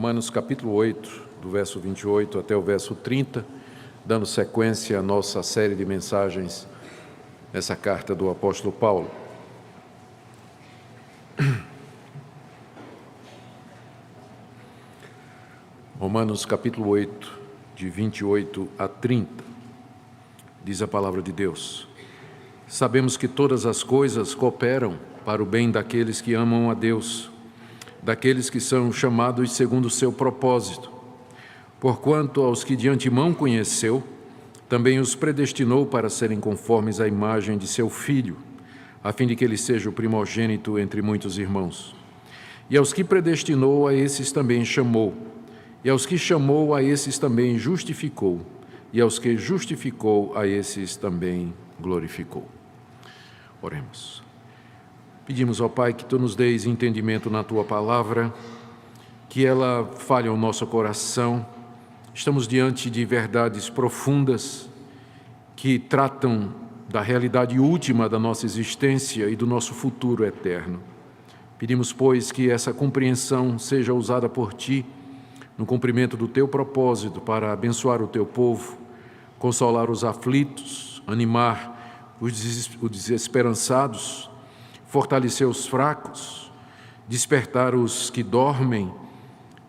Romanos capítulo 8, do verso 28 até o verso 30, dando sequência à nossa série de mensagens nessa carta do apóstolo Paulo. Romanos capítulo 8, de 28 a 30, diz a palavra de Deus: Sabemos que todas as coisas cooperam para o bem daqueles que amam a Deus, daqueles que são chamados segundo o seu propósito. Porquanto aos que de antemão conheceu, também os predestinou para serem conformes à imagem de seu Filho, a fim de que ele seja o primogênito entre muitos irmãos. E aos que predestinou, a esses também chamou. E aos que chamou, a esses também justificou. E aos que justificou, a esses também glorificou. Oremos. Pedimos ao Pai que Tu nos deis entendimento na Tua palavra, que ela fale ao nosso coração. Estamos diante de verdades profundas que tratam da realidade última da nossa existência e do nosso futuro eterno. Pedimos, pois, que essa compreensão seja usada por Ti no cumprimento do Teu propósito para abençoar o Teu povo, consolar os aflitos, animar os desesperançados, fortalecer os fracos, despertar os que dormem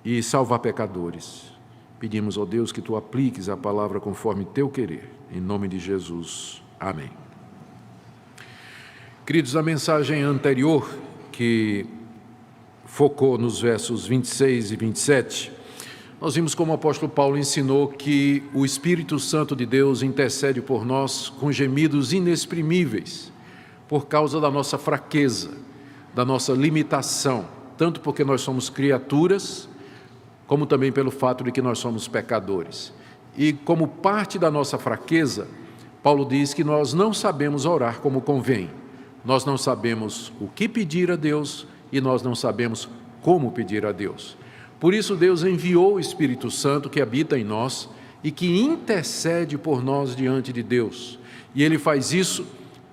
e salvar pecadores. Pedimos, ó Deus, que Tu apliques a palavra conforme Teu querer. Em nome de Jesus. Amém. Queridos, a mensagem anterior, que focou nos versos 26 e 27, nós vimos como o apóstolo Paulo ensinou que o Espírito Santo de Deus intercede por nós com gemidos inexprimíveis, por causa da nossa fraqueza, da nossa limitação, tanto porque nós somos criaturas, como também pelo fato de que nós somos pecadores. E como parte da nossa fraqueza, Paulo diz que nós não sabemos orar como convém, nós não sabemos o que pedir a Deus e nós não sabemos como pedir a Deus. Por isso Deus enviou o Espírito Santo que habita em nós e que intercede por nós diante de Deus. E Ele faz isso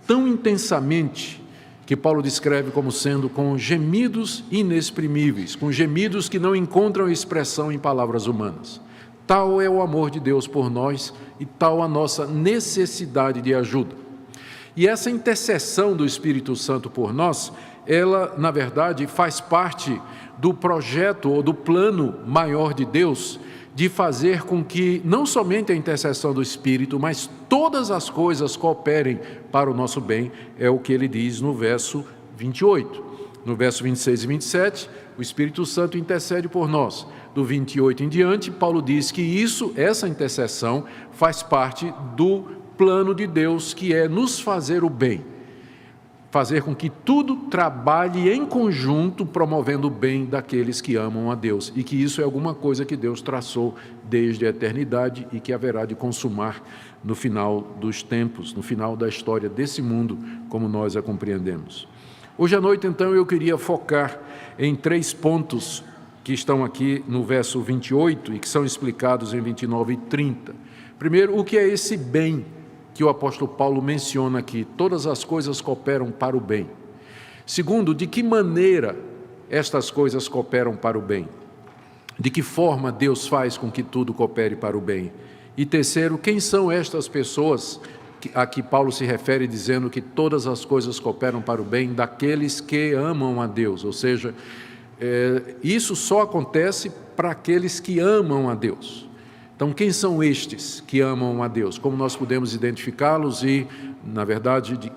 tão intensamente que Paulo descreve como sendo com gemidos inexprimíveis, com gemidos que não encontram expressão em palavras humanas. Tal é o amor de Deus por nós e tal a nossa necessidade de ajuda. E essa intercessão do Espírito Santo por nós, ela, na verdade, faz parte do projeto ou do plano maior de Deus de fazer com que não somente a intercessão do Espírito, mas todas as coisas cooperem para o nosso bem, é o que ele diz no verso 28. No verso 26 e 27, o Espírito Santo intercede por nós. Do 28 em diante, Paulo diz que essa intercessão faz parte do plano de Deus, que é nos fazer o bem, fazer com que tudo trabalhe em conjunto, promovendo o bem daqueles que amam a Deus, e que isso é alguma coisa que Deus traçou desde a eternidade e que haverá de consumar no final dos tempos, no final da história desse mundo, como nós a compreendemos. Hoje à noite, então, eu queria focar em 3 pontos que estão aqui no verso 28 e que são explicados em 29 e 30. Primeiro, o que é esse bem que o apóstolo Paulo menciona aqui? Todas as coisas cooperam para o bem. Segundo, de que maneira estas coisas cooperam para o bem? De que forma Deus faz com que tudo coopere para o bem? E terceiro, quem são estas pessoas a que Paulo se refere dizendo que todas as coisas cooperam para o bem daqueles que amam a Deus? Ou seja, isso só acontece para aqueles que amam a Deus. Então, quem são estes que amam a Deus? Como nós podemos identificá-los e, na verdade,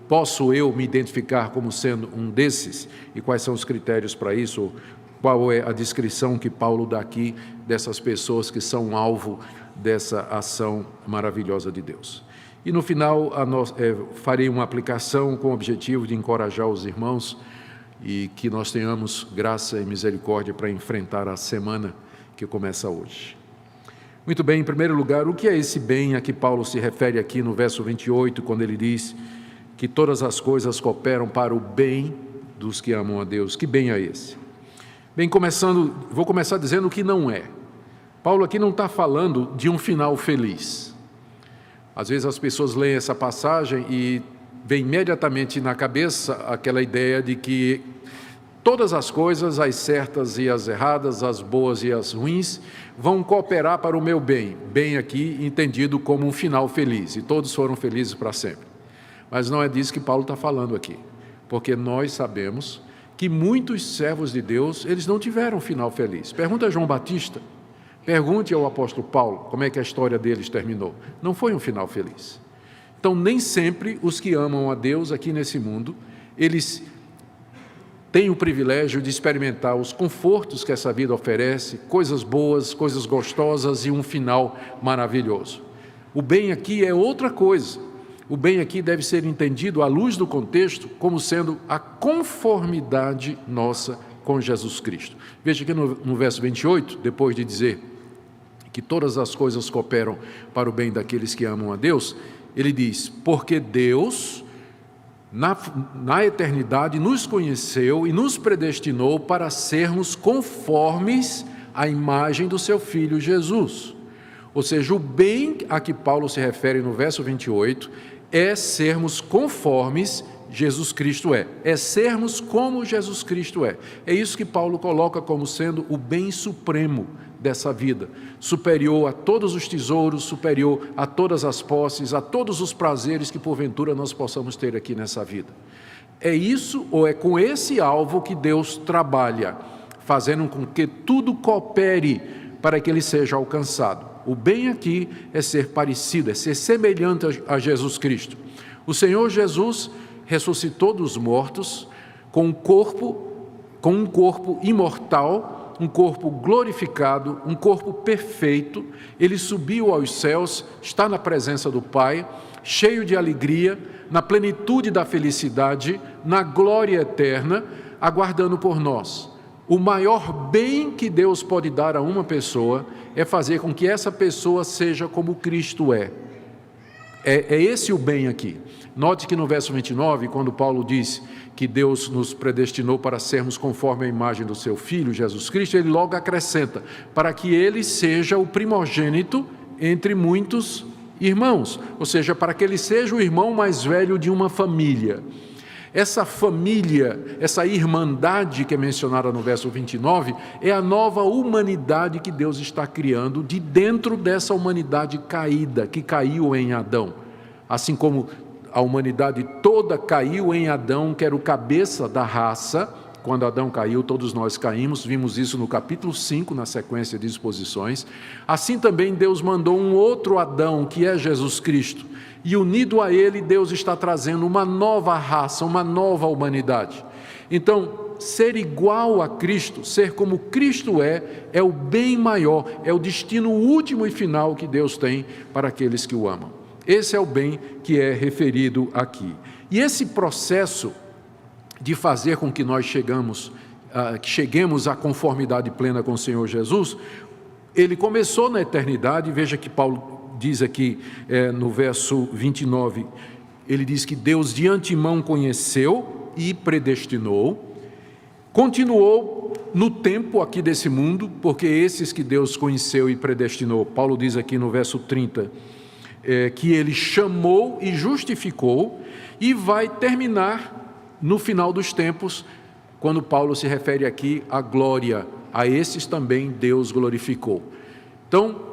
posso eu me identificar como sendo um desses? E quais são os critérios para isso? Qual é a descrição que Paulo dá aqui dessas pessoas que são alvo dessa ação maravilhosa de Deus? E no final, farei uma aplicação com o objetivo de encorajar os irmãos e que nós tenhamos graça e misericórdia para enfrentar a semana que começa hoje. Muito bem, em primeiro lugar, o que é esse bem a que Paulo se refere aqui no verso 28, quando ele diz que todas as coisas cooperam para o bem dos que amam a Deus? Que bem é esse? Bem, vou começar dizendo o que não é. Paulo aqui não está falando de um final feliz. Às vezes as pessoas leem essa passagem e vem imediatamente na cabeça aquela ideia de que Todas as coisas, as certas e as erradas, as boas e as ruins, vão cooperar para o meu bem. Bem aqui entendido como um final feliz, e todos foram felizes para sempre. Mas não é disso que Paulo está falando aqui, porque nós sabemos que muitos servos de Deus, eles não tiveram um final feliz. Pergunta a João Batista, pergunte ao apóstolo Paulo como é que a história deles terminou. Não foi um final feliz. Então, nem sempre os que amam a Deus aqui nesse mundo, eles têm o privilégio de experimentar os confortos que essa vida oferece, coisas boas, coisas gostosas e um final maravilhoso. O bem aqui é outra coisa. O bem aqui deve ser entendido à luz do contexto como sendo a conformidade nossa com Jesus Cristo. Veja aqui no verso 28, depois de dizer que todas as coisas cooperam para o bem daqueles que amam a Deus, ele diz, porque Deus, na eternidade, nos conheceu e nos predestinou para sermos conformes à imagem do seu Filho Jesus. Ou seja, o bem a que Paulo se refere no verso 28 é sermos conformes Jesus Cristo é sermos como Jesus Cristo é. É isso que Paulo coloca como sendo o bem supremo dessa vida, superior a todos os tesouros, superior a todas as posses, a todos os prazeres que porventura nós possamos ter aqui nessa vida. É isso, ou é com esse alvo que Deus trabalha, fazendo com que tudo coopere para que ele seja alcançado. O bem aqui é ser parecido, é ser semelhante a Jesus Cristo. O Senhor Jesus ressuscitou dos mortos com um corpo imortal, um corpo glorificado, um corpo perfeito. Ele subiu aos céus, está na presença do Pai, cheio de alegria, na plenitude da felicidade, na glória eterna, aguardando por nós. O maior bem que Deus pode dar a uma pessoa é fazer com que essa pessoa seja como Cristo é. É esse o bem aqui. Note que no verso 29, quando Paulo diz que Deus nos predestinou para sermos conforme a imagem do seu Filho, Jesus Cristo, ele logo acrescenta, para que ele seja o primogênito entre muitos irmãos, ou seja, para que ele seja o irmão mais velho de uma família. Essa família, essa irmandade que é mencionada no verso 29, é a nova humanidade que Deus está criando de dentro dessa humanidade caída, que caiu em Adão. Assim como a humanidade toda caiu em Adão, que era o cabeça da raça. Quando Adão caiu, todos nós caímos, vimos isso no capítulo 5, na sequência de exposições. Assim também Deus mandou um outro Adão, que é Jesus Cristo, e unido a ele, Deus está trazendo uma nova raça, uma nova humanidade. Então, ser igual a Cristo, ser como Cristo é o bem maior, é o destino último e final que Deus tem para aqueles que o amam. Esse é o bem que é referido aqui. E esse processo de fazer com que nós cheguemos à conformidade plena com o Senhor Jesus, ele começou na eternidade. Veja que Paulo diz aqui no verso 29, ele diz que Deus de antemão conheceu e predestinou, continuou no tempo aqui desse mundo, porque esses que Deus conheceu e predestinou, Paulo diz aqui no verso 30, que ele chamou e justificou, e vai terminar no final dos tempos, quando Paulo se refere aqui à glória, a esses também Deus glorificou. Então,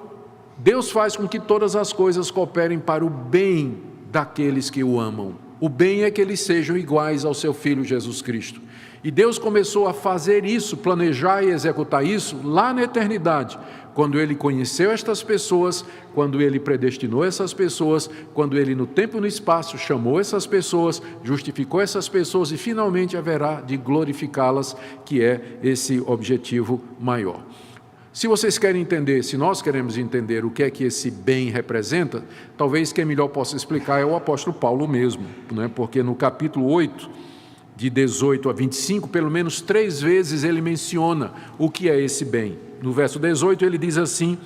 Deus faz com que todas as coisas cooperem para o bem daqueles que o amam. O bem é que eles sejam iguais ao seu Filho Jesus Cristo. E Deus começou a fazer isso, planejar e executar isso lá na eternidade, quando Ele conheceu estas pessoas, quando Ele predestinou essas pessoas, quando Ele no tempo e no espaço chamou essas pessoas, justificou essas pessoas e finalmente haverá de glorificá-las, que é esse objetivo maior. Se vocês querem entender, se nós queremos entender o que é que esse bem representa, talvez quem melhor possa explicar é o apóstolo Paulo mesmo, né? Porque no capítulo 8, de 18 a 25, pelo menos 3 vezes ele menciona o que é esse bem. No verso 18 ele diz assim: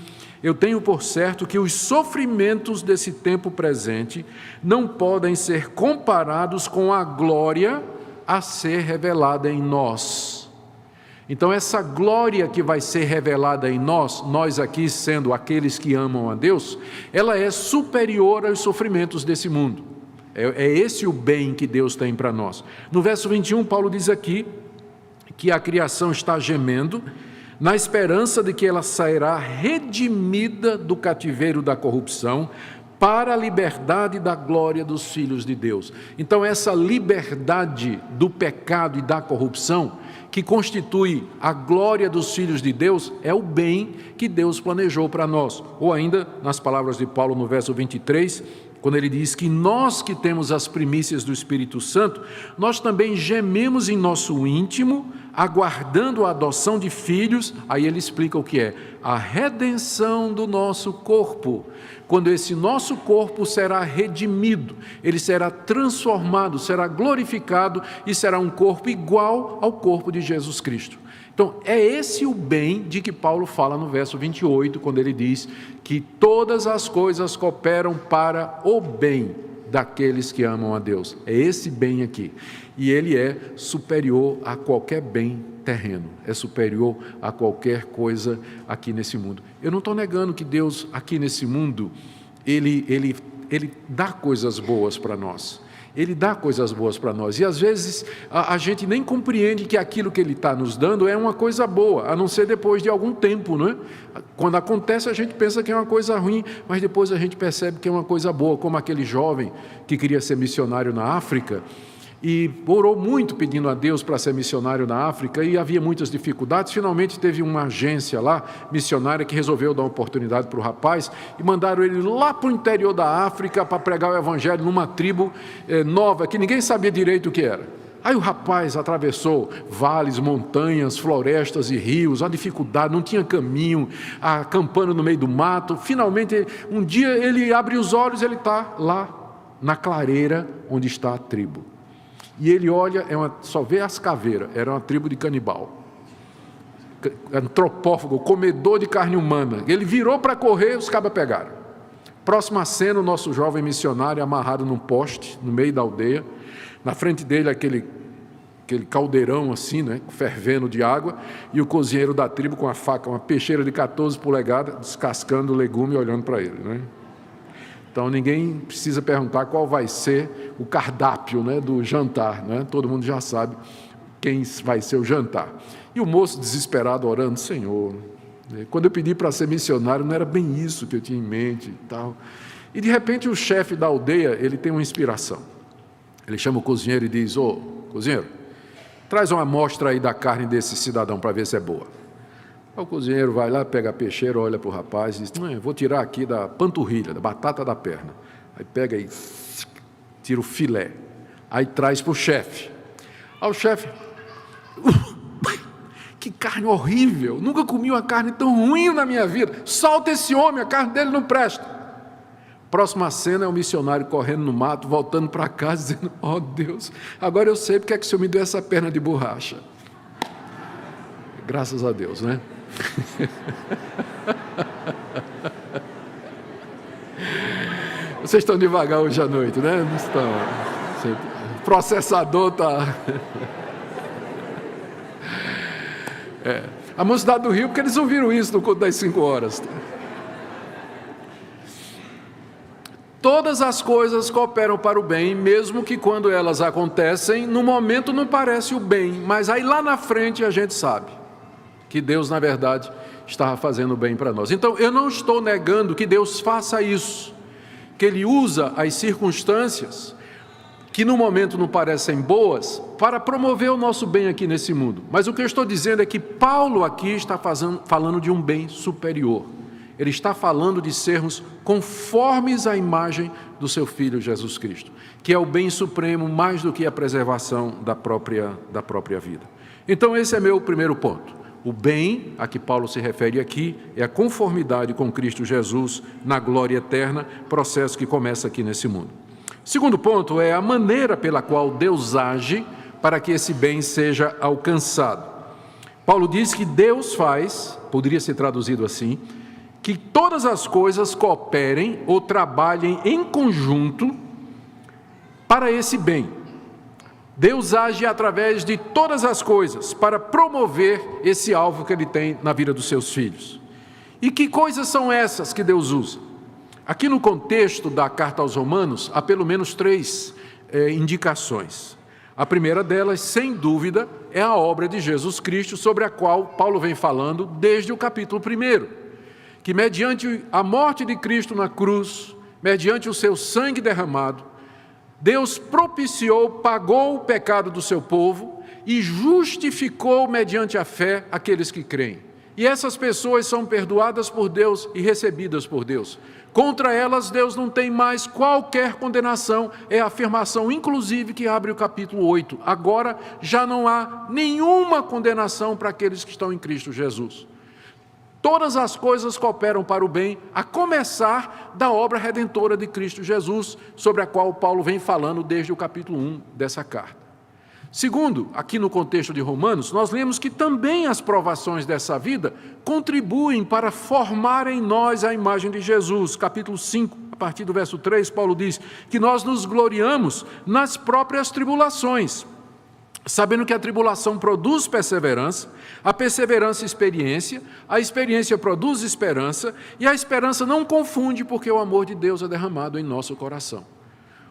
eu tenho por certo que os sofrimentos desse tempo presente não podem ser comparados com a glória a ser revelada em nós. Então essa glória que vai ser revelada em nós aqui sendo aqueles que amam a Deus, ela é superior aos sofrimentos desse mundo. É esse o bem que Deus tem para nós. No verso 21, Paulo diz aqui que a criação está gemendo, na esperança de que ela sairá redimida do cativeiro da corrupção, para a liberdade da glória dos filhos de Deus. Então, essa liberdade do pecado e da corrupção, que constitui a glória dos filhos de Deus, é o bem que Deus planejou para nós. Ou ainda, nas palavras de Paulo no verso 23, quando ele diz que nós que temos as primícias do Espírito Santo, nós também gememos em nosso íntimo, aguardando a adoção de filhos. Aí ele explica o que é a redenção do nosso corpo. Quando esse nosso corpo será redimido, ele será transformado, será glorificado e será um corpo igual ao corpo de Jesus Cristo. Então, é esse o bem de que Paulo fala no verso 28, quando ele diz que todas as coisas cooperam para o bem daqueles que amam a Deus. É esse bem aqui. E ele é superior a qualquer bem terreno, é superior a qualquer coisa aqui nesse mundo. Eu não estou negando que Deus aqui nesse mundo, ele dá coisas boas para nós. Ele dá coisas boas para nós, e às vezes a gente nem compreende que aquilo que Ele está nos dando é uma coisa boa, a não ser depois de algum tempo, não é? Quando acontece a gente pensa que é uma coisa ruim, mas depois a gente percebe que é uma coisa boa, como aquele jovem que queria ser missionário na África, e orou muito pedindo a Deus para ser missionário na África, e havia muitas dificuldades. Finalmente teve uma agência lá, missionária, que resolveu dar uma oportunidade para o rapaz, e mandaram ele lá para o interior da África para pregar o evangelho numa tribo nova, que ninguém sabia direito o que era. Aí o rapaz atravessou vales, montanhas, florestas e rios, a dificuldade, não tinha caminho, acampando no meio do mato. Finalmente, um dia ele abre os olhos, ele está lá na clareira onde está a tribo. E ele olha, só vê as caveiras, era uma tribo de canibal, antropófago, comedor de carne humana. Ele virou para correr, os cabas pegaram. Próxima cena, o nosso jovem missionário amarrado num poste, no meio da aldeia, na frente dele aquele caldeirão assim, né, fervendo de água, e o cozinheiro da tribo com a faca, uma peixeira de 14 polegadas, descascando o legume e olhando para ele, né? Então, ninguém precisa perguntar qual vai ser o cardápio, né, do jantar, né? Todo mundo já sabe quem vai ser o jantar. E o moço desesperado orando: Senhor, quando eu pedi para ser missionário, não era bem isso que eu tinha em mente e tal. E de repente o chefe da aldeia, ele tem uma inspiração. Ele chama o cozinheiro e diz: ô, cozinheiro, traz uma amostra aí da carne desse cidadão para ver se é boa. O cozinheiro vai lá, pega a peixeira, olha para o rapaz e diz: vou tirar aqui da panturrilha, da batata da perna. Aí pega e tira o filé. Aí traz para o chefe. Aí o chefe: que carne horrível, nunca comi uma carne tão ruim na minha vida. Solta esse homem, a carne dele não presta. Próxima cena é o missionário correndo no mato, voltando para casa, dizendo: oh Deus, agora eu sei porque é que o Senhor me deu essa perna de borracha. Graças a Deus, né? Vocês estão devagar hoje à noite, né? Não estão. O processador está... A mocidade do Rio, porque eles ouviram isso no culto das 5 horas. Todas as coisas cooperam para o bem, mesmo que quando elas acontecem, no momento não parece o bem, mas aí lá na frente a gente sabe que Deus, na verdade, estava fazendo o bem para nós. Então, eu não estou negando que Deus faça isso, que Ele usa as circunstâncias que no momento não parecem boas para promover o nosso bem aqui nesse mundo. Mas o que eu estou dizendo é que Paulo aqui está falando de um bem superior. Ele está falando de sermos conformes à imagem do seu Filho Jesus Cristo, que é o bem supremo mais do que a preservação da própria vida. Então, esse é meu primeiro ponto. O bem a que Paulo se refere aqui é a conformidade com Cristo Jesus na glória eterna, processo que começa aqui nesse mundo. Segundo ponto é a maneira pela qual Deus age para que esse bem seja alcançado. Paulo diz que Deus faz, poderia ser traduzido assim, que todas as coisas cooperem ou trabalhem em conjunto para esse bem. Deus age através de todas as coisas para promover esse alvo que Ele tem na vida dos seus filhos. E que coisas são essas que Deus usa? Aqui no contexto da carta aos Romanos, há pelo menos 3 indicações. A primeira delas, sem dúvida, é a obra de Jesus Cristo, sobre a qual Paulo vem falando desde o capítulo 1, que mediante a morte de Cristo na cruz, mediante o seu sangue derramado, Deus propiciou, pagou o pecado do seu povo e justificou mediante a fé aqueles que creem. E essas pessoas são perdoadas por Deus e recebidas por Deus. Contra elas, Deus não tem mais qualquer condenação, é a afirmação, inclusive, que abre o capítulo 8. Agora, já não há nenhuma condenação para aqueles que estão em Cristo Jesus. Todas as coisas cooperam para o bem, a começar da obra redentora de Cristo Jesus, sobre a qual Paulo vem falando desde o capítulo 1 dessa carta. Segundo, aqui no contexto de Romanos, nós lemos que também as provações dessa vida contribuem para formar em nós a imagem de Jesus. Capítulo 5, a partir do verso 3, Paulo diz que nós nos gloriamos nas próprias tribulações, sabendo que a tribulação produz perseverança, a perseverança experiência, a experiência produz esperança, e a esperança não confunde, porque o amor de Deus é derramado em nosso coração.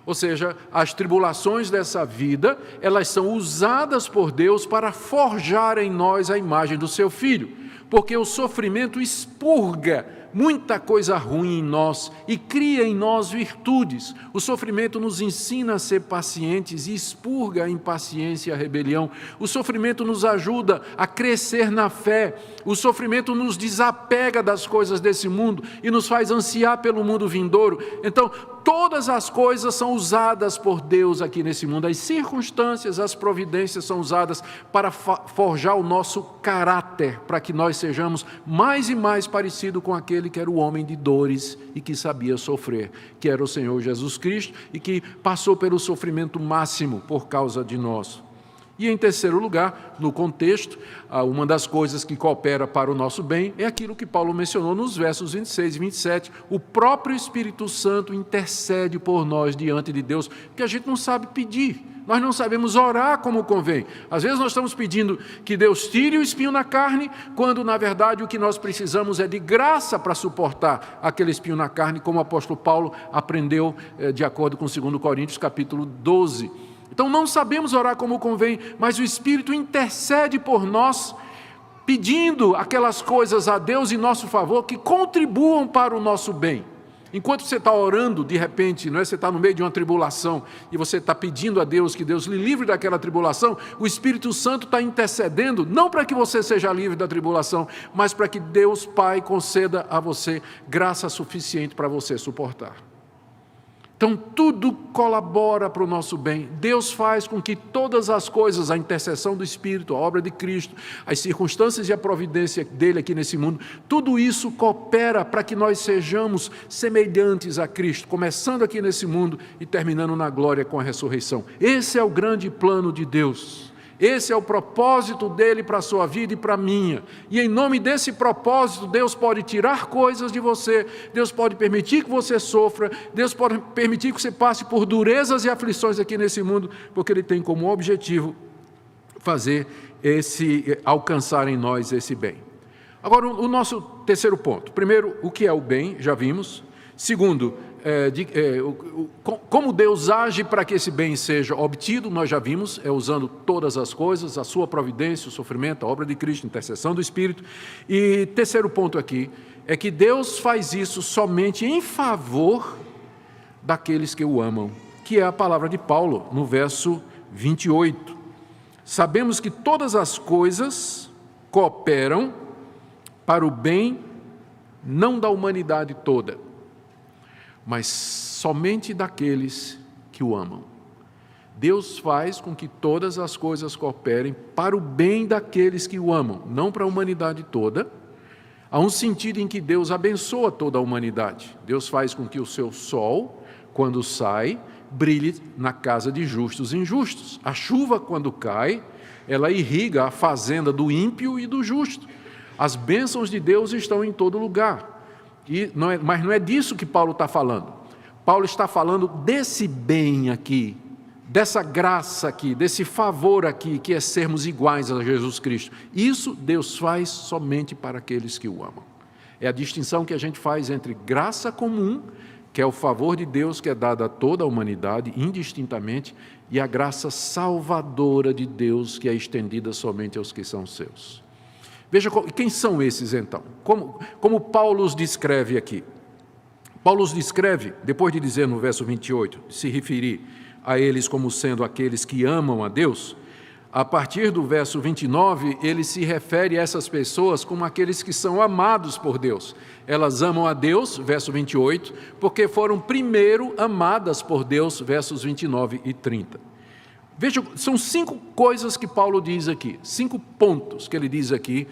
Ou seja, as tribulações dessa vida, elas são usadas por Deus para forjar em nós a imagem do seu Filho, porque o sofrimento expurga muita coisa ruim em nós e cria em nós virtudes. O sofrimento nos ensina a ser pacientes e expurga a impaciência e a rebelião. O sofrimento nos ajuda a crescer na fé. O sofrimento nos desapega das coisas desse mundo e nos faz ansiar pelo mundo vindouro. Então, todas as coisas são usadas por Deus aqui nesse mundo. As circunstâncias, as providências são usadas para forjar o nosso caráter, para que nós sejamos mais e mais parecidos com aquele que era o homem de dores e que sabia sofrer, que era o Senhor Jesus Cristo e que passou pelo sofrimento máximo por causa de nós. E em terceiro lugar, no contexto, uma das coisas que coopera para o nosso bem é aquilo que Paulo mencionou nos versos 26 e 27. O próprio Espírito Santo intercede por nós diante de Deus, porque a gente não sabe pedir. Nós não sabemos orar como convém. Às vezes nós estamos pedindo que Deus tire o espinho na carne, quando na verdade o que nós precisamos é de graça para suportar aquele espinho na carne, como o apóstolo Paulo aprendeu de acordo com 2 Coríntios capítulo 12. Então não sabemos orar como convém, mas o Espírito intercede por nós, pedindo aquelas coisas a Deus em nosso favor que contribuam para o nosso bem. Enquanto você está orando, de repente, não é? Você está no meio de uma tribulação e você está pedindo a Deus que Deus lhe livre daquela tribulação, o Espírito Santo está intercedendo, não para que você seja livre da tribulação, mas para que Deus Pai conceda a você graça suficiente para você suportar. Então, tudo colabora para o nosso bem. Deus faz com que todas as coisas, a intercessão do Espírito, a obra de Cristo, as circunstâncias e a providência dele aqui nesse mundo, tudo isso coopera para que nós sejamos semelhantes a Cristo, começando aqui nesse mundo e terminando na glória com a ressurreição. Esse é o grande plano de Deus. Esse é o propósito dele para a sua vida e para a minha. E em nome desse propósito, Deus pode tirar coisas de você, Deus pode permitir que você sofra, Deus pode permitir que você passe por durezas e aflições aqui nesse mundo, porque ele tem como objetivo alcançar em nós esse bem. Agora, o nosso terceiro ponto. Primeiro, o que é o bem, já vimos. Segundo, como Deus age para que esse bem seja obtido, nós já vimos, usando todas as coisas, a sua providência, o sofrimento, a obra de Cristo, a intercessão do Espírito. E terceiro ponto aqui, é que Deus faz isso somente em favor daqueles que o amam, que é a palavra de Paulo, no verso 28. Sabemos que todas as coisas cooperam para o bem, não da humanidade toda, mas somente daqueles que o amam. Deus faz com que todas as coisas cooperem para o bem daqueles que o amam, não para a humanidade toda. Há um sentido em que Deus abençoa toda a humanidade. Deus faz com que o seu sol, quando sai, brilhe na casa de justos e injustos. A chuva, quando cai, ela irriga a fazenda do ímpio e do justo. As bênçãos de Deus estão em todo lugar. Mas não é disso que Paulo está falando. Paulo está falando desse bem aqui, dessa graça aqui, desse favor aqui, que é sermos iguais a Jesus Cristo. Isso Deus faz somente para aqueles que o amam. É a distinção que a gente faz entre graça comum, que é o favor de Deus que é dado a toda a humanidade, indistintamente, e a graça salvadora de Deus que é estendida somente aos que são seus. Veja quem são esses então, como Paulo os descreve aqui. Paulo os descreve, depois de dizer no verso 28, se referir a eles como sendo aqueles que amam a Deus, a partir do verso 29, ele se refere a essas pessoas como aqueles que são amados por Deus. Elas amam a Deus, verso 28, porque foram primeiro amadas por Deus, versos 29 e 30. Veja, são 5 coisas que Paulo diz aqui, 5 pontos que ele diz aqui,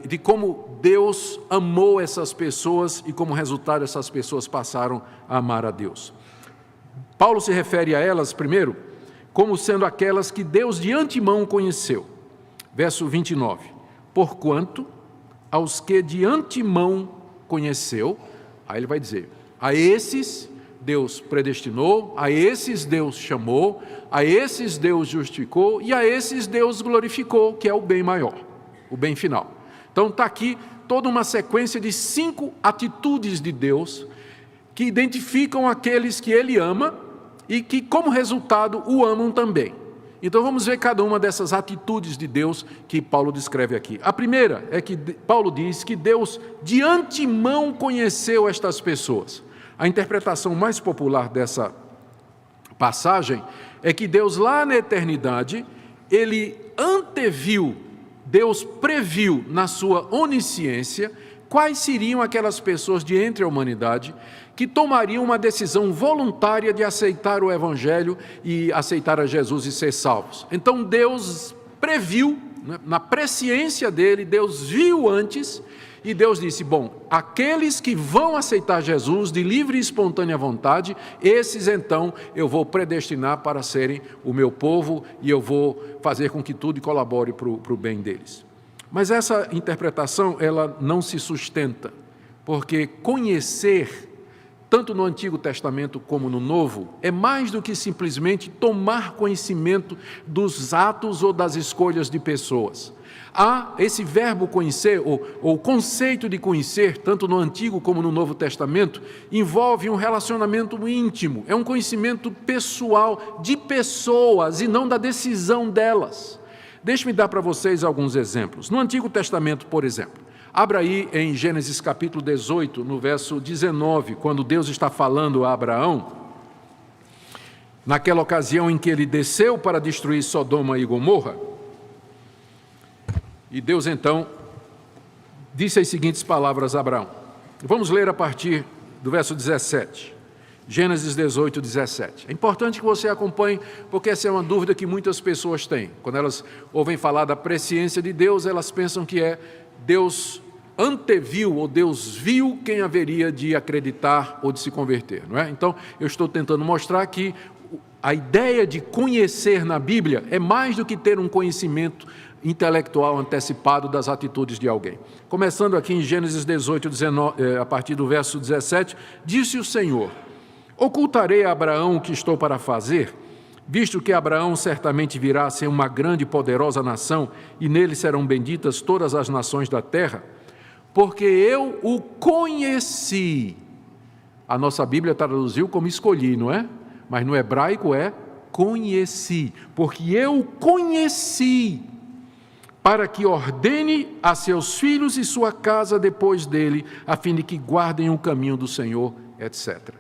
de como Deus amou essas pessoas e como resultado essas pessoas passaram a amar a Deus. Paulo se refere a elas, primeiro, como sendo aquelas que Deus de antemão conheceu. Verso 29. Porquanto aos que de antemão conheceu, aí ele vai dizer, a esses Deus predestinou, a esses Deus chamou, a esses Deus justificou e a esses Deus glorificou, que é o bem maior, o bem final. Então está aqui toda uma sequência de 5 atitudes de Deus que identificam aqueles que Ele ama e que, como resultado, o amam também. Então vamos ver cada uma dessas atitudes de Deus que Paulo descreve aqui. A primeira é que Paulo diz que Deus de antemão conheceu estas pessoas. A interpretação mais popular dessa passagem é que Deus lá na eternidade, Ele anteviu, Deus previu na sua onisciência quais seriam aquelas pessoas de entre a humanidade que tomariam uma decisão voluntária de aceitar o Evangelho e aceitar a Jesus e ser salvos. Então Deus previu, na presciência dele, Deus viu antes e Deus disse, bom, aqueles que vão aceitar Jesus de livre e espontânea vontade, esses então eu vou predestinar para serem o meu povo e eu vou fazer com que tudo colabore para o bem deles. Mas essa interpretação, ela não se sustenta, porque conhecer, tanto no Antigo Testamento como no Novo, é mais do que simplesmente tomar conhecimento dos atos ou das escolhas de pessoas. Há esse verbo conhecer, ou o conceito de conhecer, tanto no Antigo como no Novo Testamento, envolve um relacionamento íntimo, é um conhecimento pessoal de pessoas e não da decisão delas. Deixe-me dar para vocês alguns exemplos. No Antigo Testamento, por exemplo, abra aí em Gênesis capítulo 18, no verso 19, quando Deus está falando a Abraão, naquela ocasião em que ele desceu para destruir Sodoma e Gomorra, e Deus então disse as seguintes palavras a Abraão. Vamos ler a partir do verso 17. Gênesis 18, 17. É importante que você acompanhe, porque essa é uma dúvida que muitas pessoas têm. Quando elas ouvem falar da presciência de Deus, elas pensam que é Deus anteviu ou Deus viu quem haveria de acreditar ou de se converter, não é? Então, eu estou tentando mostrar que a ideia de conhecer na Bíblia é mais do que ter um conhecimento intelectual antecipado das atitudes de alguém. Começando aqui em Gênesis 18, 19, a partir do verso 17, disse o Senhor, ocultarei a Abraão o que estou para fazer, visto que Abraão certamente virá a ser uma grande e poderosa nação, e nele serão benditas todas as nações da terra, porque eu o conheci. A nossa Bíblia traduziu como escolhi, não é? Mas no hebraico é conheci, porque eu o conheci, para que ordene a seus filhos e sua casa depois dele, a fim de que guardem o caminho do Senhor, etc.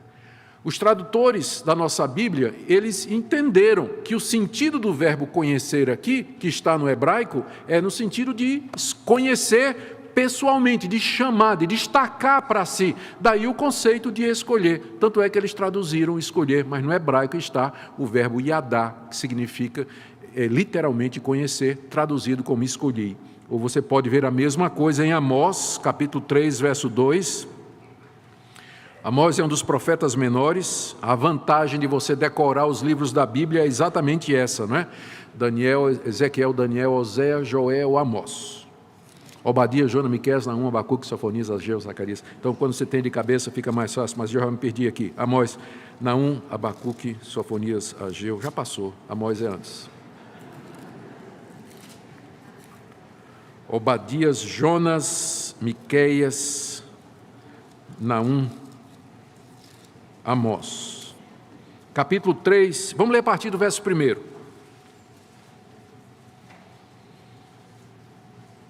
Os tradutores da nossa Bíblia, eles entenderam que o sentido do verbo conhecer aqui, que está no hebraico, é no sentido de conhecer pessoalmente, de chamar, de destacar para si. Daí o conceito de escolher. Tanto é que eles traduziram escolher, mas no hebraico está o verbo yadá, que significa literalmente conhecer, traduzido como escolhi. Ou você pode ver a mesma coisa em Amós, capítulo 3, verso 2. Amós é um dos profetas menores. A vantagem de você decorar os livros da Bíblia é exatamente essa, não é? Daniel, Ezequiel, Daniel, Oséias, Joel, Amós. Obadias, Jonas, Miqueias, Naum, Abacuque, Sofonias, Ageu, Zacarias. Então, quando você tem de cabeça, fica mais fácil, mas eu já me perdi aqui. Amós, Naum, Abacuque, Sofonias, Ageu. Já passou, Amós é antes. Obadias, Jonas, Miqueias, Naum, Amós. Capítulo 3, vamos ler a partir do verso 1.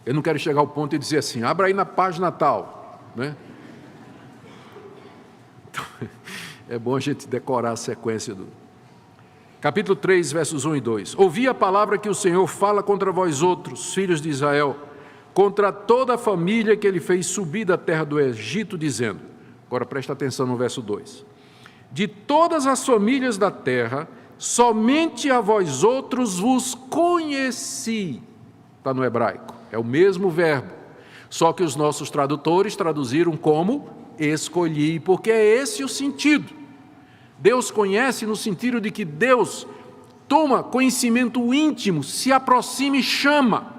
Eu não quero chegar ao ponto e dizer assim, abra aí na página tal, né? Então, é bom a gente decorar a sequência do... Capítulo 3, versos 1 e 2. Ouvi a palavra que o Senhor fala contra vós outros, filhos de Israel, contra toda a família que ele fez subir da terra do Egito, dizendo, agora presta atenção no verso 2, de todas as famílias da terra, somente a vós outros vos conheci. Está no hebraico, é o mesmo verbo, só que os nossos tradutores traduziram como escolhi, porque é esse o sentido. Deus conhece no sentido de que Deus toma conhecimento íntimo, se aproxima e chama.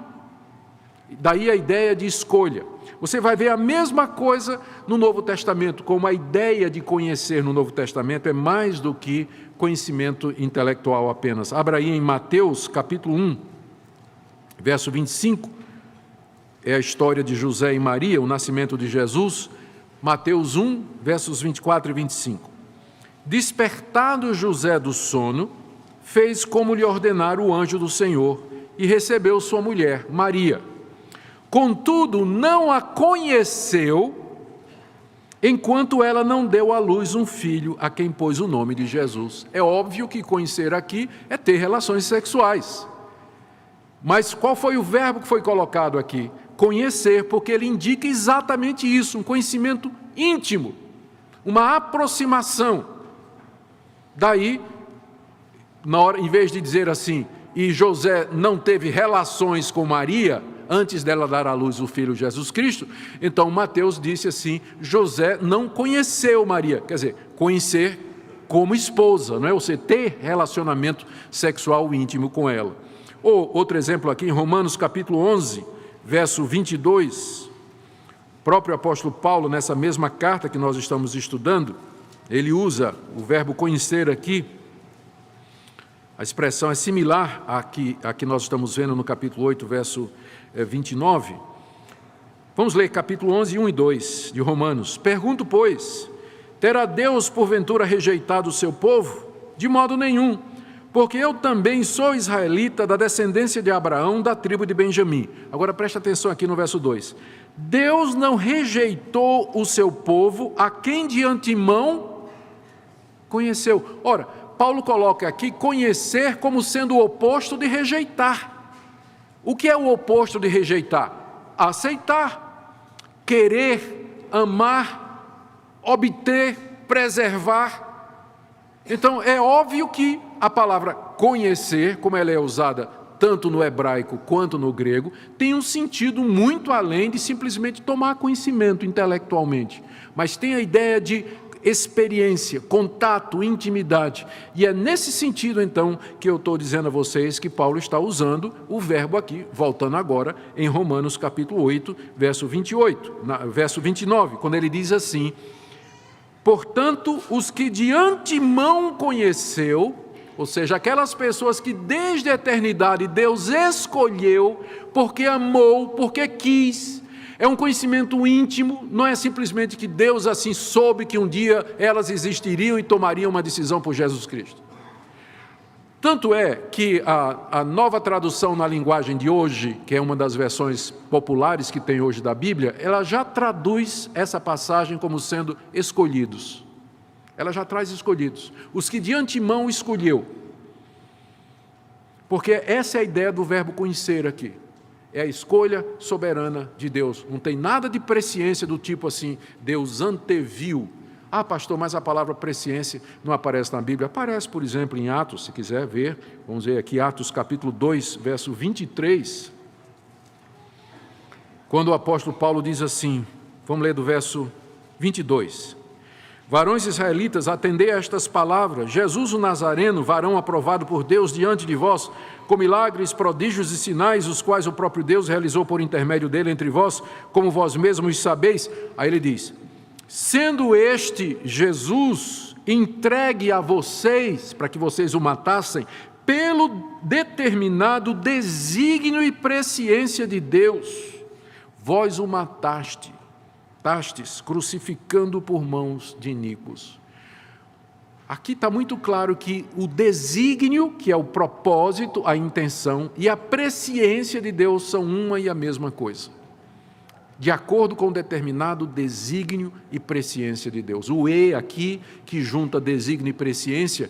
Daí a ideia de escolha. Você vai ver a mesma coisa no Novo Testamento, como a ideia de conhecer no Novo Testamento é mais do que conhecimento intelectual apenas. Abra aí em Mateus, capítulo 1, verso 25, é a história de José e Maria, o nascimento de Jesus. Mateus 1, versos 24 e 25. Despertado José do sono, fez como lhe ordenara o anjo do Senhor e recebeu sua mulher, Maria. Contudo, não a conheceu, enquanto ela não deu à luz um filho, a quem pôs o nome de Jesus. É óbvio que conhecer aqui é ter relações sexuais. Mas qual foi o verbo que foi colocado aqui? Conhecer, porque ele indica exatamente isso, um conhecimento íntimo, uma aproximação. Daí, na hora, em vez de dizer assim, e José não teve relações com Maria, antes dela dar à luz o filho Jesus Cristo, então Mateus disse assim, José não conheceu Maria, quer dizer, conhecer como esposa, não é? Ou seja, ter relacionamento sexual íntimo com ela. Ou outro exemplo aqui em Romanos capítulo 11, verso 22, o próprio apóstolo Paulo, nessa mesma carta que nós estamos estudando, ele usa o verbo conhecer aqui, a expressão é similar à que nós estamos vendo no capítulo 8, verso 29. Vamos ler capítulo 11, 1 e 2 de Romanos. Pergunto, pois, terá Deus porventura rejeitado o seu povo? De modo nenhum, porque eu também sou israelita da descendência de Abraão, da tribo de Benjamim. Agora preste atenção aqui no verso 2. Deus não rejeitou o seu povo, a quem de antemão conheceu. Ora, Paulo coloca aqui conhecer como sendo o oposto de rejeitar. O que é o oposto de rejeitar? Aceitar, querer, amar, obter, preservar. Então, é óbvio que a palavra conhecer, como ela é usada tanto no hebraico quanto no grego, tem um sentido muito além de simplesmente tomar conhecimento intelectualmente, mas tem a ideia de experiência, contato, intimidade. E é nesse sentido, então, que eu estou dizendo a vocês que Paulo está usando o verbo aqui, voltando agora em Romanos capítulo 8, verso 29, quando ele diz assim, portanto, os que de antemão conheceu, ou seja, aquelas pessoas que desde a eternidade Deus escolheu, porque amou, porque quis. É um conhecimento íntimo, não é simplesmente que Deus assim soube que um dia elas existiriam e tomariam uma decisão por Jesus Cristo. Tanto é que a nova tradução na linguagem de hoje, que é uma das versões populares que tem hoje da Bíblia, ela já traduz essa passagem como sendo escolhidos. Ela já traz escolhidos. Os que de antemão escolheu. Porque essa é a ideia do verbo conhecer aqui. É a escolha soberana de Deus. Não tem nada de presciência do tipo assim, Deus anteviu. Ah, pastor, mas a palavra presciência não aparece na Bíblia. Aparece, por exemplo, em Atos, se quiser ver. Vamos ver aqui, Atos capítulo 2, verso 23. Quando o apóstolo Paulo diz assim, vamos ler do verso 22. Varões israelitas, atendei a estas palavras. Jesus o Nazareno, varão aprovado por Deus diante de vós, com milagres, prodígios e sinais, os quais o próprio Deus realizou por intermédio dele entre vós, como vós mesmos sabeis. Aí ele diz, sendo este Jesus entregue a vocês, para que vocês o matassem, pelo determinado desígnio e presciência de Deus, vós o matastes, crucificando por mãos de iníquos. Aqui está muito claro que o desígnio, que é o propósito, a intenção, e a presciência de Deus são uma e a mesma coisa. De acordo com determinado desígnio e presciência de Deus. O "e" aqui, que junta desígnio e presciência,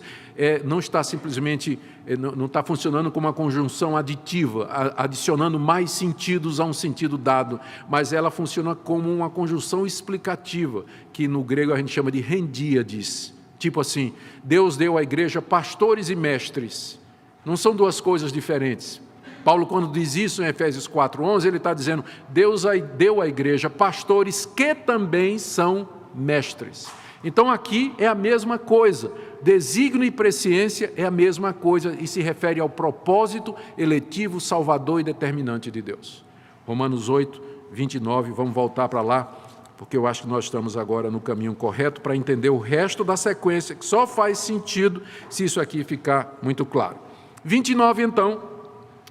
não está simplesmente, não está funcionando como uma conjunção aditiva, adicionando mais sentidos a um sentido dado, mas ela funciona como uma conjunção explicativa, que no grego a gente chama de rendíades. Tipo assim, Deus deu à igreja pastores e mestres. Não são duas coisas diferentes. Paulo, quando diz isso em Efésios 4:11, ele está dizendo, Deus deu à igreja pastores que também são mestres. Então aqui é a mesma coisa, desígnio e presciência é a mesma coisa e se refere ao propósito eletivo, salvador e determinante de Deus. Romanos 8:29, vamos voltar para lá, porque eu acho que nós estamos agora no caminho correto para entender o resto da sequência, que só faz sentido se isso aqui ficar muito claro. 29, então,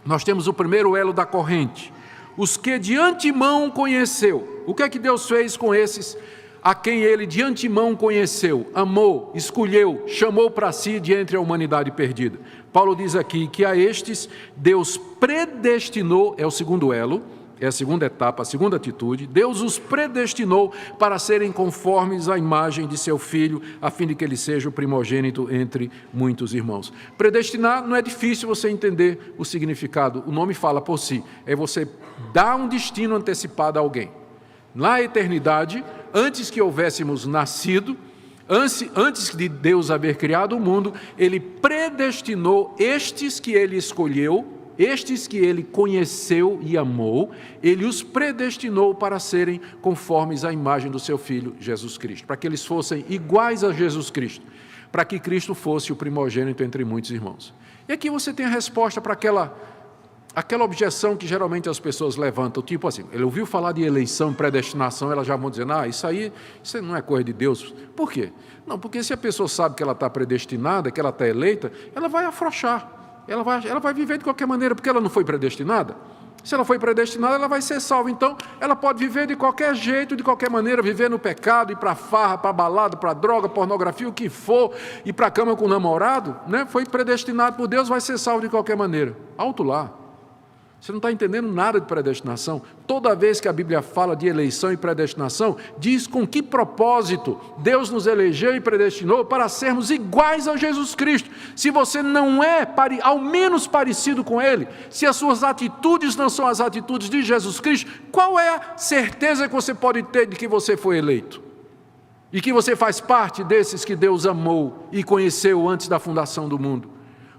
nós temos o primeiro elo da corrente. Os que de antemão conheceu. O que é que Deus fez com esses a quem Ele de antemão conheceu, amou, escolheu, chamou para si de entre a humanidade perdida? Paulo diz aqui que a estes Deus predestinou, é o segundo elo, é a segunda etapa, a segunda atitude. Deus os predestinou para serem conformes à imagem de seu Filho, a fim de que ele seja o primogênito entre muitos irmãos. Predestinar não é difícil você entender o significado, o nome fala por si, é você dar um destino antecipado a alguém. Na eternidade, antes que houvéssemos nascido, antes de Deus haver criado o mundo, Ele predestinou estes que Ele escolheu, estes que Ele conheceu e amou, Ele os predestinou para serem conformes à imagem do seu Filho, Jesus Cristo, para que eles fossem iguais a Jesus Cristo, para que Cristo fosse o primogênito entre muitos irmãos. E aqui você tem a resposta para aquela objeção que geralmente as pessoas levantam, tipo assim, ele ouviu falar de eleição, predestinação, elas já vão dizendo, isso não é coisa de Deus. Por quê? Não, porque se a pessoa sabe que ela está predestinada, que ela está eleita, ela vai afrouxar. Ela vai viver de qualquer maneira, porque ela não foi predestinada. Se ela foi predestinada, ela vai ser salva. Então, ela pode viver de qualquer jeito, de qualquer maneira, viver no pecado, ir para farra, para balada, para droga, pornografia, o que for, ir para a cama com o namorado, né? Foi predestinado por Deus, vai ser salvo de qualquer maneira. Alto lá. Você não está entendendo nada de predestinação. Toda vez que a Bíblia fala de eleição e predestinação, diz com que propósito Deus nos elegeu e predestinou para sermos iguais a Jesus Cristo. Se você não é ao menos parecido com Ele, se as suas atitudes não são as atitudes de Jesus Cristo, qual é a certeza que você pode ter de que você foi eleito? E que você faz parte desses que Deus amou e conheceu antes da fundação do mundo?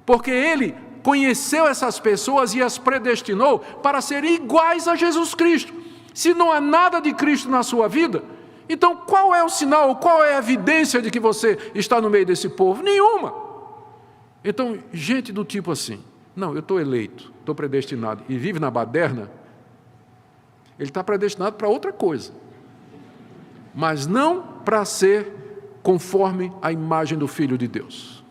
Porque Ele conheceu essas pessoas e as predestinou para serem iguais a Jesus Cristo. Se não há nada de Cristo na sua vida, então qual é o sinal, qual é a evidência de que você está no meio desse povo? Nenhuma. Então, gente do tipo assim, não, eu estou eleito, estou predestinado, e vive na baderna, ele está predestinado para outra coisa, mas não para ser conforme a imagem do Filho de Deus.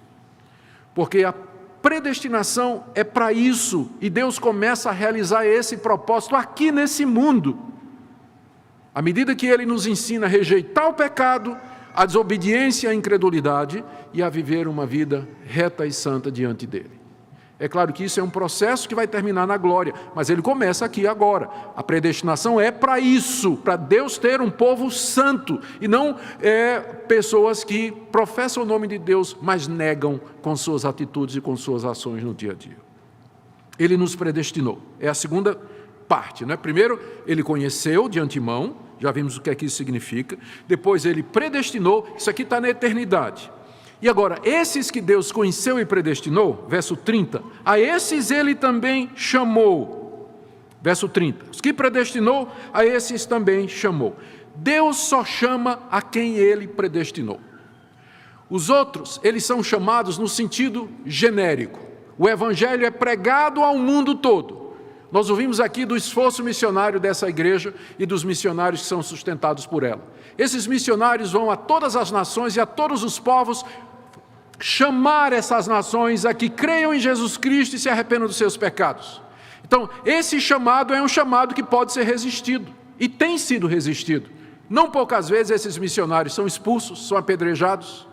Porque a predestinação é para isso, e Deus começa a realizar esse propósito aqui nesse mundo. À medida que Ele nos ensina a rejeitar o pecado, a desobediência e a incredulidade, e a viver uma vida reta e santa diante dEle. É claro que isso é um processo que vai terminar na glória, mas ele começa aqui agora. A predestinação é para isso, para Deus ter um povo santo, e não pessoas que professam o nome de Deus, mas negam com suas atitudes e com suas ações no dia a dia. Ele nos predestinou, é a segunda parte, né? Primeiro, Ele conheceu de antemão, já vimos o que é que isso significa. Depois, Ele predestinou, isso aqui está na eternidade. E agora, esses que Deus conheceu e predestinou, verso 30, a esses Ele também chamou. Verso 30, os que predestinou, a esses também chamou. Deus só chama a quem Ele predestinou. Os outros, eles são chamados no sentido genérico. O Evangelho é pregado ao mundo todo. Nós ouvimos aqui do esforço missionário dessa igreja e dos missionários que são sustentados por ela. Esses missionários vão a todas as nações e a todos os povos, chamar essas nações a que creiam em Jesus Cristo e se arrependam dos seus pecados. Então, esse chamado é um chamado que pode ser resistido, e tem sido resistido. Não poucas vezes esses missionários são expulsos, são apedrejados,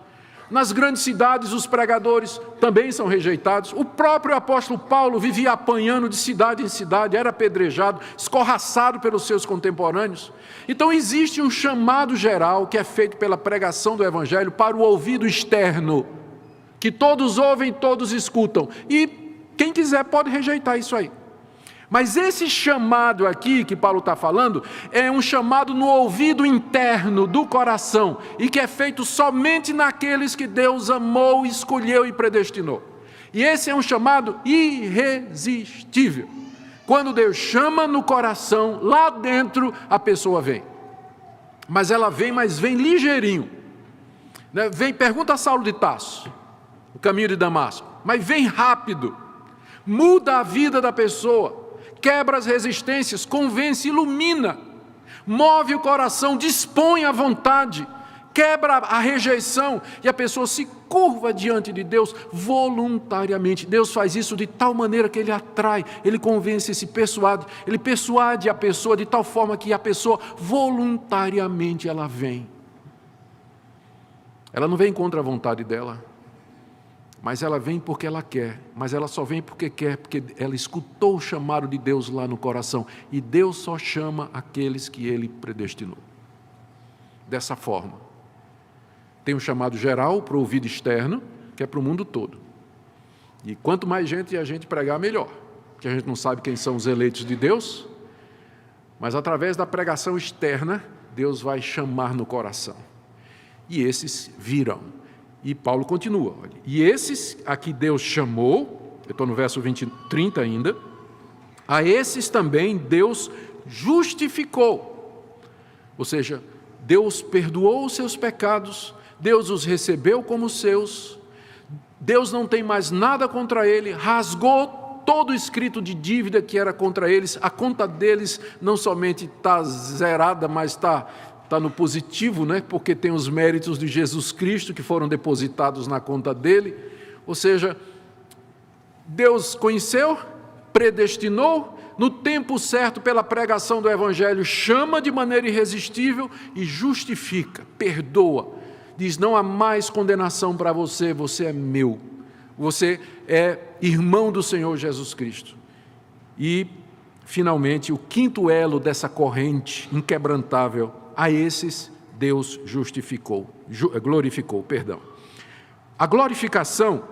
Nas grandes cidades, os pregadores também são rejeitados. O próprio apóstolo Paulo vivia apanhando de cidade em cidade, era apedrejado, escorraçado pelos seus contemporâneos. Então existe um chamado geral que é feito pela pregação do Evangelho para o ouvido externo, que todos ouvem, todos escutam. E quem quiser pode rejeitar isso aí. Mas esse chamado aqui que Paulo está falando é um chamado no ouvido interno do coração e que é feito somente naqueles que Deus amou, escolheu e predestinou. E esse é um chamado irresistível. Quando Deus chama no coração, lá dentro a pessoa vem. Mas ela vem, mas vem ligeirinho. Vem, pergunta a Saulo de Tarso, o caminho de Damasco, mas vem rápido, muda a vida da pessoa. Quebra as resistências, convence, ilumina, move o coração, dispõe a vontade, quebra a rejeição e a pessoa se curva diante de Deus voluntariamente. Deus faz isso de tal maneira que Ele atrai, Ele convence, Ele persuade a pessoa de tal forma que a pessoa voluntariamente ela vem. Ela não vem contra a vontade dela, mas ela vem porque ela quer, mas ela só vem porque quer, porque ela escutou o chamado de Deus lá no coração, e Deus só chama aqueles que Ele predestinou. Dessa forma, tem um chamado geral para o ouvido externo, que é para o mundo todo, e quanto mais gente a gente pregar, melhor, porque a gente não sabe quem são os eleitos de Deus, mas através da pregação externa, Deus vai chamar no coração, e esses virão. E Paulo continua, olha, e esses a que Deus chamou, eu estou no verso 30 ainda, a esses também Deus justificou, ou seja, Deus perdoou os seus pecados, Deus os recebeu como seus, Deus não tem mais nada contra ele, rasgou todo o escrito de dívida que era contra eles, a conta deles não somente está zerada, mas está no positivo, né? Porque tem os méritos de Jesus Cristo que foram depositados na conta dele. Ou seja, Deus conheceu, predestinou, no tempo certo, pela pregação do Evangelho, chama de maneira irresistível e justifica, perdoa. Diz, não há mais condenação para você, você é meu. Você é irmão do Senhor Jesus Cristo. E, finalmente, o quinto elo dessa corrente inquebrantável, a esses Deus glorificou. A glorificação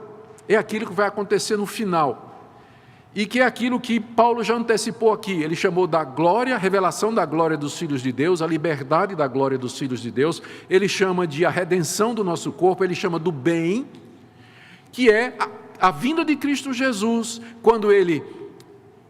é aquilo que vai acontecer no final, e que é aquilo que Paulo já antecipou aqui. Ele chamou da glória, a revelação da glória dos filhos de Deus, a liberdade da glória dos filhos de Deus. Ele chama de a redenção do nosso corpo, ele chama do bem, que é a vinda de Cristo Jesus, quando Ele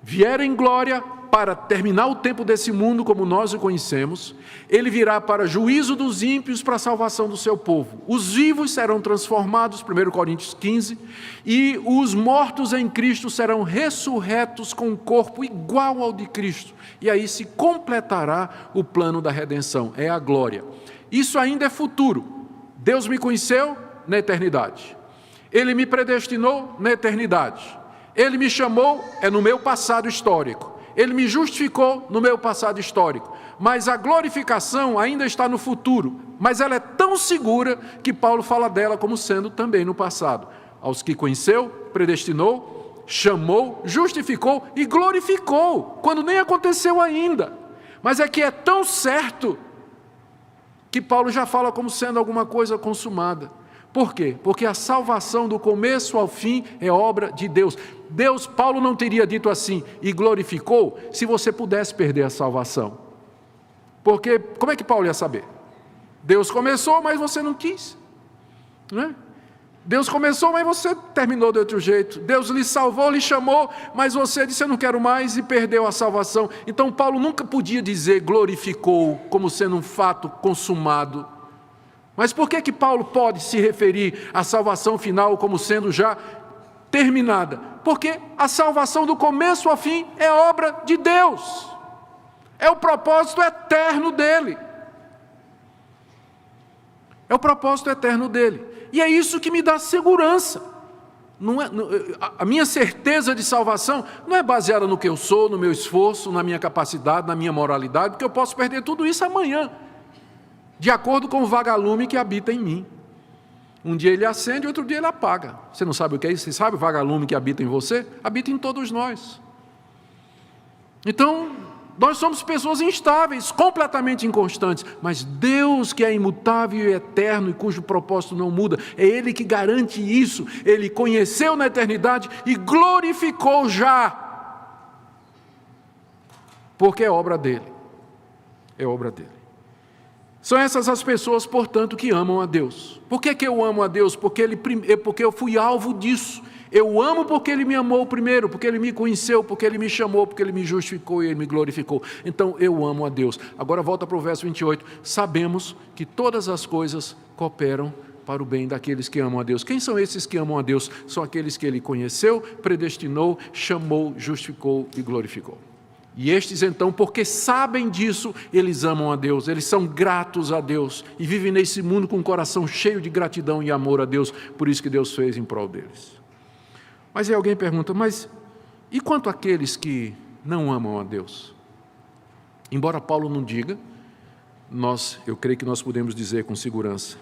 vier em glória para terminar o tempo desse mundo como nós o conhecemos. Ele virá para juízo dos ímpios, para a salvação do seu povo. Os vivos serão transformados, 1 Coríntios 15, e os mortos em Cristo serão ressurretos com um corpo igual ao de Cristo. E aí se completará o plano da redenção, é a glória. Isso ainda é futuro. Deus me conheceu na eternidade. Ele me predestinou na eternidade. Ele me chamou, é no meu passado histórico. Ele me justificou no meu passado histórico. Mas a glorificação ainda está no futuro. Mas ela é tão segura que Paulo fala dela como sendo também no passado. Aos que conheceu, predestinou, chamou, justificou e glorificou, quando nem aconteceu ainda. Mas é que é tão certo que Paulo já fala como sendo alguma coisa consumada. Por quê? Porque a salvação do começo ao fim é obra de Deus. Paulo não teria dito assim, e glorificou, se você pudesse perder a salvação. Porque, como é que Paulo ia saber? Deus começou, mas você não quis. Não é? Deus começou, mas você terminou de outro jeito. Deus lhe salvou, lhe chamou, mas você disse, eu não quero mais, e perdeu a salvação. Então, Paulo nunca podia dizer glorificou, como sendo um fato consumado. Mas por que Paulo pode se referir à salvação final como sendo já terminada? Porque a salvação do começo ao fim é obra de Deus. É o propósito eterno dele. É o propósito eterno dele. E é isso que me dá segurança. A minha certeza de salvação não é baseada no que eu sou, no meu esforço, na minha capacidade, na minha moralidade, porque eu posso perder tudo isso amanhã, de acordo com o vagalume que habita em mim. Um dia ele acende, outro dia ele apaga. Você não sabe o que é isso? Você sabe o vagalume que habita em você? Habita em todos nós. Então, nós somos pessoas instáveis, completamente inconstantes, mas Deus, que é imutável e eterno e cujo propósito não muda, é Ele que garante isso. Ele conheceu na eternidade e glorificou já, porque é obra dele. É obra dele. São essas as pessoas, portanto, que amam a Deus. Por que eu amo a Deus? Porque eu fui alvo disso. Eu amo porque Ele me amou primeiro, porque Ele me conheceu, porque Ele me chamou, porque Ele me justificou e Ele me glorificou. Então eu amo a Deus. Agora volta para o verso 28. Sabemos que todas as coisas cooperam para o bem daqueles que amam a Deus. Quem são esses que amam a Deus? São aqueles que Ele conheceu, predestinou, chamou, justificou e glorificou. E estes então, porque sabem disso, eles amam a Deus, eles são gratos a Deus e vivem nesse mundo com um coração cheio de gratidão e amor a Deus, por isso que Deus fez em prol deles. Mas aí alguém pergunta, mas e quanto àqueles que não amam a Deus? Embora Paulo não diga, eu creio que nós podemos dizer com segurança,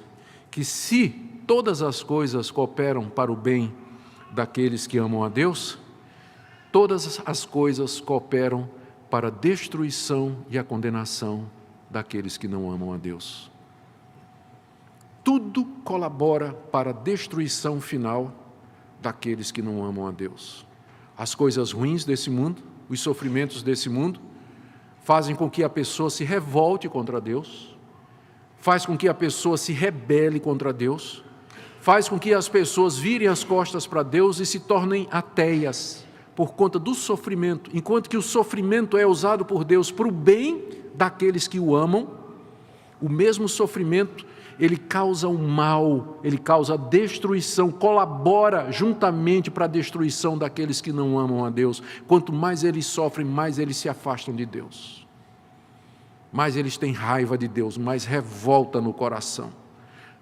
que se todas as coisas cooperam para o bem daqueles que amam a Deus, todas as coisas cooperam para a destruição e a condenação daqueles que não amam a Deus. Tudo colabora para a destruição final daqueles que não amam a Deus. As coisas ruins desse mundo, os sofrimentos desse mundo, fazem com que a pessoa se revolte contra Deus, faz com que a pessoa se rebele contra Deus, faz com que as pessoas virem as costas para Deus e se tornem ateias, por conta do sofrimento. Enquanto que o sofrimento é usado por Deus para o bem daqueles que o amam, o mesmo sofrimento, ele causa o mal, ele causa a destruição, colabora juntamente para a destruição daqueles que não amam a Deus. Quanto mais eles sofrem, mais eles se afastam de Deus. Mais eles têm raiva de Deus, mais revolta no coração.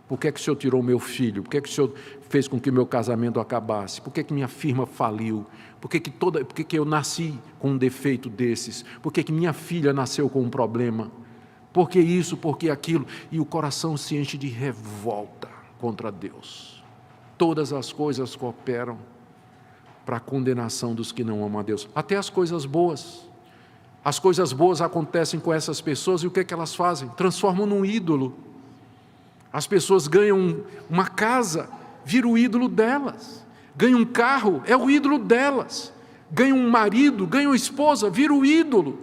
Por que é que o Senhor tirou meu filho? Por que é que o Senhor fez com que meu casamento acabasse? Por que é que minha firma faliu? Por que é que eu nasci com um defeito desses? Por que é que minha filha nasceu com um problema? Por que isso? Por que aquilo? E o coração se enche de revolta contra Deus. Todas as coisas cooperam para a condenação dos que não amam a Deus. Até as coisas boas. As coisas boas acontecem com essas pessoas e o que é que elas fazem? Transformam num ídolo. As pessoas ganham uma casa, vira o ídolo delas. Ganham um carro, é o ídolo delas. Ganham um marido, ganham uma esposa, vira o ídolo.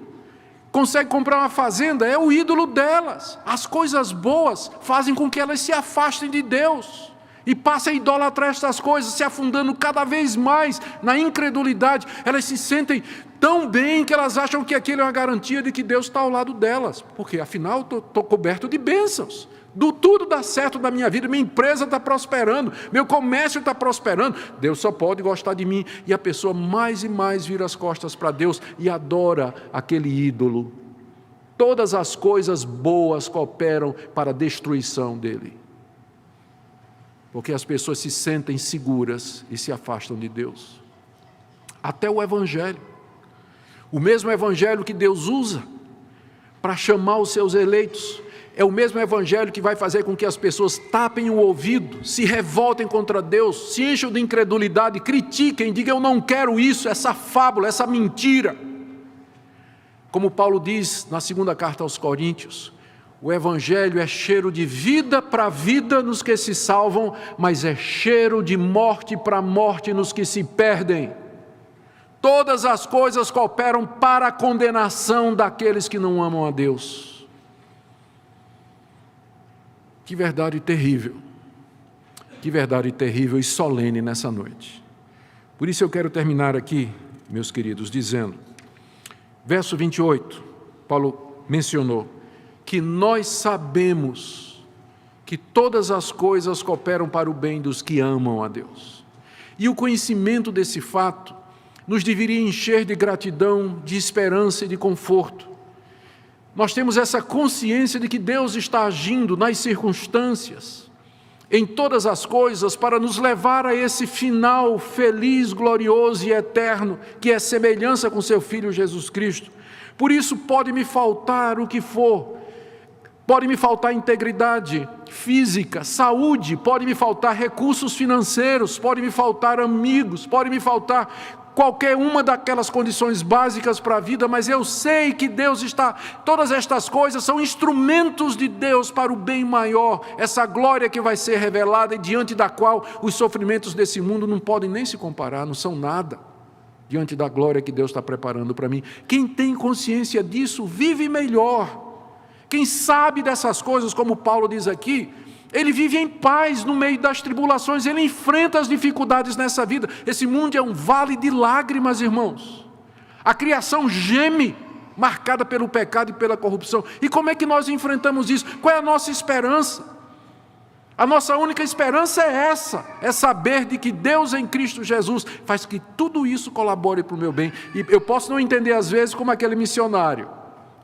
Consegue comprar uma fazenda, é o ídolo delas. As coisas boas fazem com que elas se afastem de Deus e passem a idolatrar estas coisas, se afundando cada vez mais na incredulidade. Elas se sentem tão bem que elas acham que aquilo é uma garantia de que Deus está ao lado delas, porque afinal estou coberto de bênçãos. Tudo dá certo na minha vida, minha empresa está prosperando, meu comércio está prosperando, Deus só pode gostar de mim. E a pessoa mais e mais vira as costas para Deus e adora aquele ídolo. Todas as coisas boas cooperam para a destruição dele, porque as pessoas se sentem seguras e se afastam de Deus. Até o Evangelho, o mesmo Evangelho que Deus usa para chamar os seus eleitos, é o mesmo Evangelho que vai fazer com que as pessoas tapem o ouvido, se revoltem contra Deus, se encham de incredulidade, critiquem, digam eu não quero isso, essa fábula, essa mentira. Como Paulo diz na segunda carta aos Coríntios, o Evangelho é cheiro de vida para a vida nos que se salvam, mas é cheiro de morte para a morte nos que se perdem. Todas as coisas cooperam para a condenação daqueles que não amam a Deus. Que verdade terrível e solene nessa noite. Por isso eu quero terminar aqui, meus queridos, dizendo, verso 28, Paulo mencionou, que nós sabemos que todas as coisas cooperam para o bem dos que amam a Deus. E o conhecimento desse fato nos deveria encher de gratidão, de esperança e de conforto. Nós temos essa consciência de que Deus está agindo nas circunstâncias, em todas as coisas, para nos levar a esse final feliz, glorioso e eterno, que é semelhança com seu Filho Jesus Cristo. Por isso pode me faltar o que for, pode me faltar integridade física, saúde, pode me faltar recursos financeiros, pode me faltar amigos, pode me faltar qualquer uma daquelas condições básicas para a vida, mas eu sei que Deus está, todas estas coisas são instrumentos de Deus para o bem maior, essa glória que vai ser revelada e diante da qual os sofrimentos desse mundo não podem nem se comparar, não são nada, diante da glória que Deus está preparando para mim. Quem tem consciência disso, vive melhor. Quem sabe dessas coisas, como Paulo diz aqui, ele vive em paz no meio das tribulações, ele enfrenta as dificuldades nessa vida. Esse mundo é um vale de lágrimas, irmãos. A criação geme, marcada pelo pecado e pela corrupção. E como é que nós enfrentamos isso? Qual é a nossa esperança? A nossa única esperança é essa, é saber de que Deus em Cristo Jesus faz que tudo isso colabore para o meu bem. E eu posso não entender às vezes como aquele missionário,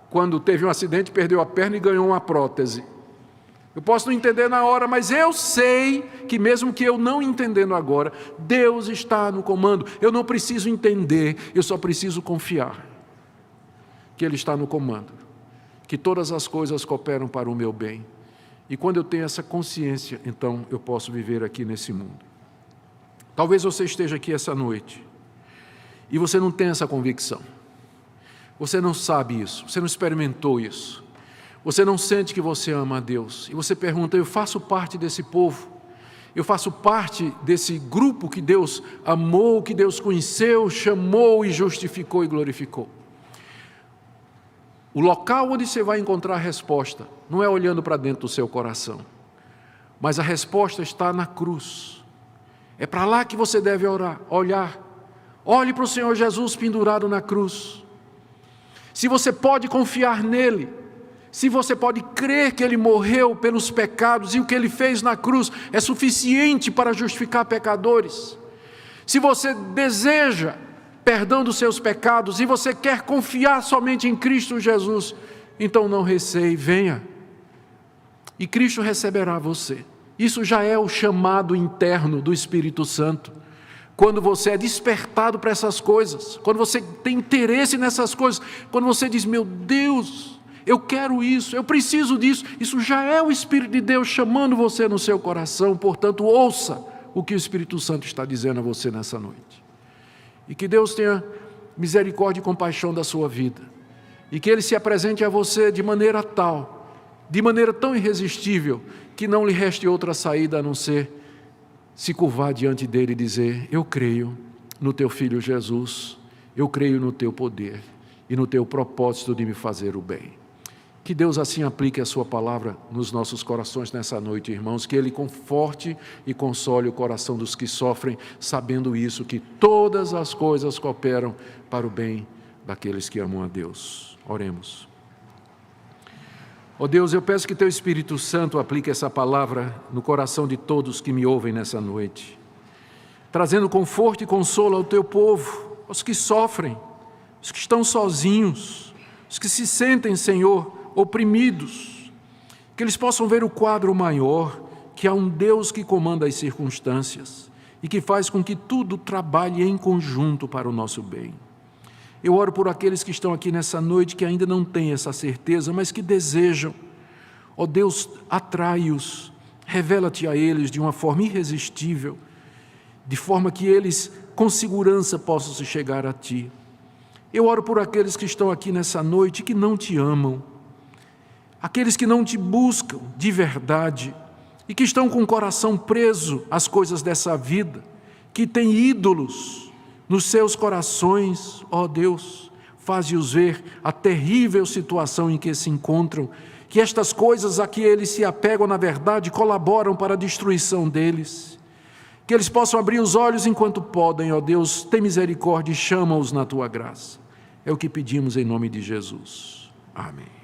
quando teve um acidente, perdeu a perna e ganhou uma prótese. Eu posso não entender na hora, mas eu sei que mesmo que eu não entendendo agora, Deus está no comando. Eu não preciso entender, eu só preciso confiar que Ele está no comando, que todas as coisas cooperam para o meu bem. E quando eu tenho essa consciência, então eu posso viver aqui nesse mundo. Talvez você esteja aqui essa noite e você não tenha essa convicção. Você não sabe isso, você não experimentou isso. Você não sente que você ama a Deus. E você pergunta, eu faço parte desse povo? Eu faço parte desse grupo que Deus amou, que Deus conheceu, chamou e justificou e glorificou? O local onde você vai encontrar a resposta não é olhando para dentro do seu coração, mas a resposta está na cruz. É para lá que você deve olhar. Olhe para o Senhor Jesus pendurado na cruz. Se você pode confiar nele, se você pode crer que Ele morreu pelos pecados e o que Ele fez na cruz é suficiente para justificar pecadores, se você deseja perdão dos seus pecados e você quer confiar somente em Cristo Jesus, então não receie, venha. E Cristo receberá você. Isso já é o chamado interno do Espírito Santo. Quando você é despertado para essas coisas, quando você tem interesse nessas coisas, quando você diz, meu Deus, eu quero isso, eu preciso disso, isso já é o Espírito de Deus chamando você no seu coração. Portanto, ouça o que o Espírito Santo está dizendo a você nessa noite. E que Deus tenha misericórdia e compaixão da sua vida, e que Ele se apresente a você de maneira tal, de maneira tão irresistível, que não lhe reste outra saída a não ser se curvar diante dele e dizer, eu creio no teu Filho Jesus, eu creio no teu poder e no teu propósito de me fazer o bem. Que Deus assim aplique a sua palavra nos nossos corações nessa noite, irmãos, que Ele conforte e console o coração dos que sofrem, sabendo isso, que todas as coisas cooperam para o bem daqueles que amam a Deus. Oremos. Ó Deus, eu peço que Teu Espírito Santo aplique essa palavra no coração de todos que me ouvem nessa noite, trazendo conforto e consolo ao Teu povo, aos que sofrem, os que estão sozinhos, os que se sentem, Senhor, oprimidos, que eles possam ver o quadro maior, que há um Deus que comanda as circunstâncias e que faz com que tudo trabalhe em conjunto para o nosso bem. Eu oro por aqueles que estão aqui nessa noite que ainda não têm essa certeza, mas que desejam. Ó Deus, atrai-os, revela-te a eles de uma forma irresistível, de forma que eles com segurança possam se chegar a Ti. Eu oro por aqueles que estão aqui nessa noite que não Te amam, aqueles que não Te buscam de verdade e que estão com o coração preso às coisas dessa vida, que têm ídolos nos seus corações. Ó Deus, faze-os ver a terrível situação em que se encontram, que estas coisas a que eles se apegam, na verdade, colaboram para a destruição deles. Que eles possam abrir os olhos enquanto podem, ó Deus, tem misericórdia e chama-os na Tua graça. É o que pedimos em nome de Jesus. Amém.